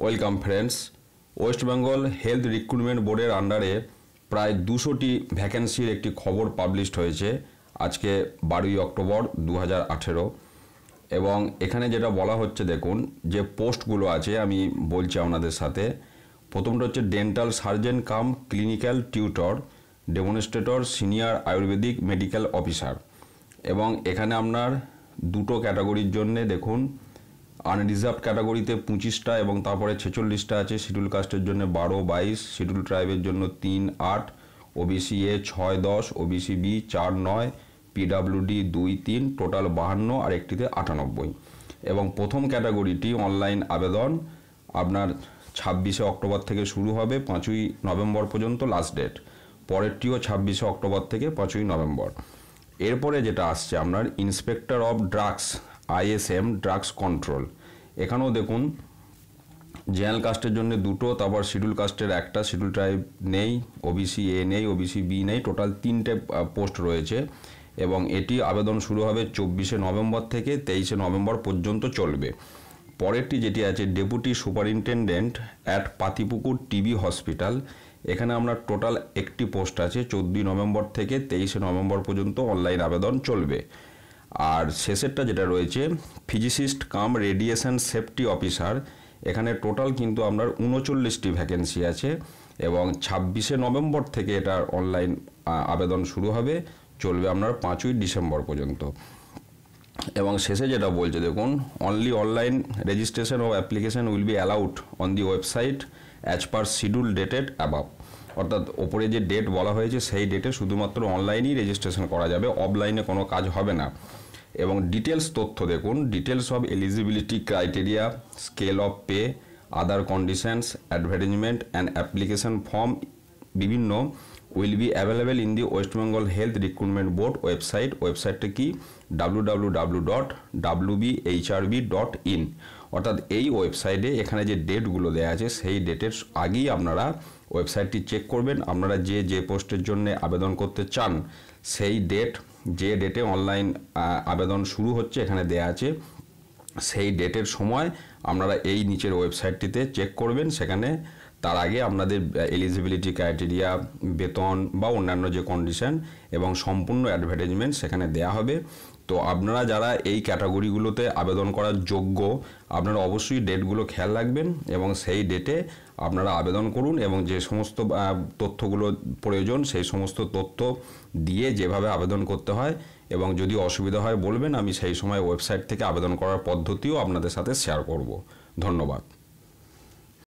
Welcome friends. West Bengal health recruitment বোর্ডের আন্ডারে প্রায় 200টি ভ্যাকেন্সির একটি খবর পাবলিশড হয়েছে আজকে 12ই অক্টোবর 2018। এবং এখানে যেটা বলা হচ্ছে, দেখুন যে পোস্টগুলো আছে আমি বলছি আপনাদের সাথে। প্রথমটা হচ্ছে dental surgeon cum clinical tutor, demonstrator, senior Ayurvedic medical officer. এবং এখানে আপনার দুটো ক্যাটাগরির জন্যে দেখুন, আনরিজার্ভ ক্যাটাগরিতে 25টা এবং তারপরে 46টা আছে। শিডিউল কাস্টের জন্য 12, 22, শিডিউল ট্রাইবের জন্য 3, 8, OBC A 6, 10, OBC B 4, 9, PWD 2, 3, total 52 আর একটিতে 98। এবং প্রথম ক্যাটাগরিটি অনলাইন আবেদন আপনার 26শে অক্টোবর থেকে শুরু হবে, 5ই নভেম্বর পর্যন্ত লাস্ট ডেট। পরেরটিও 26শে অক্টোবর থেকে 5ই নভেম্বর। এরপরে যেটা আসছে আপনার inspector of drugs ISM drugs control. এখানেও দেখুন জেনারেল কাস্টের জন্য 2টো, তারপর শিডিউল কাস্টের 1টা, শিডিউল ট্রাইব নেই, ওবিসি এ নেই, ওবিসি বি নেই, টোটাল 3টে পোস্ট রয়েছে। এবং এটি আবেদন শুরু হবে 24শে নভেম্বর থেকে 23শে নভেম্বর পর্যন্ত চলবে। পরেরটি যেটি আছে deputy superintendent at Patipukur TB hospital. এখানে আমরা টোটাল একটি পোস্ট আছে, 14ই নভেম্বর থেকে 23শে নভেম্বর পর্যন্ত অনলাইন আবেদন চলবে। আর শেষেরটা যেটা রয়েছে ফিজিসিস্ট কাম রেডিয়েশন সেফটি অফিসার। এখানে টোটাল কিন্তু আপনার 39টি ভ্যাকেন্সি আছে এবং 26শে নভেম্বর থেকে এটা অনলাইন আবেদন শুরু হবে, চলবে আপনার 5ই ডিসেম্বর পর্যন্ত। এবং শেষে যেটা বলছে দেখুন, অনলি অনলাইন রেজিস্ট্রেশন ও application will be allowed on the website as per schedule dated above. অর্থাৎ ওপরে যে ডেট বলা হয়েছে সেই ডেটে শুধুমাত্র অনলাইনেই রেজিস্ট্রেশন করা যাবে, অফলাইনে কোনো কাজ হবে না। এবং ডিটেলস তথ্য দেখুন, details of eligibility criteria, scale of pay, other conditions, advertisement and application form বিভিন্ন will be available in the West Bengal health recruitment board website. ওয়েবসাইটটা কি? www.wbhrb.in। অর্থাৎ এই ওয়েবসাইটে এখানে যে ডেটগুলো দেওয়া আছে সেই ডেটের আগেই আপনারা ওয়েবসাইটটি চেক করবেন। আপনারা যে পোস্টের জন্য আবেদন করতে চান সেই ডেট, যে ডেটে অনলাইন আবেদন শুরু হচ্ছে এখানে দেয়া আছে, সেই ডেটের সময় আপনারা এই নিচের ওয়েবসাইটটিতে চেক করবেন। সেখানে তার আগে আপনাদের এলিজিবিলিটি ক্রাইটেরিয়া, বেতন বা অন্যান্য যে কন্ডিশন এবং সম্পূর্ণ অ্যাডভার্টাইজমেন্ট সেখানে দেয়া হবে। তো আপনারা যারা এই ক্যাটাগরিগুলোতে আবেদন করার যোগ্য, আপনারা অবশ্যই ডেটগুলো খেয়াল রাখবেন এবং সেই ডেটে আপনারা আবেদন করুন। এবং যে সমস্ত তথ্যগুলো প্রয়োজন সেই সমস্ত তথ্য দিয়ে যেভাবে আবেদন করতে হয়, এবং যদি অসুবিধা হয় বলবেন, আমি সেই সময় ওয়েবসাইট থেকে আবেদন করার পদ্ধতিও আপনাদের সাথে শেয়ার করব। ধন্যবাদ।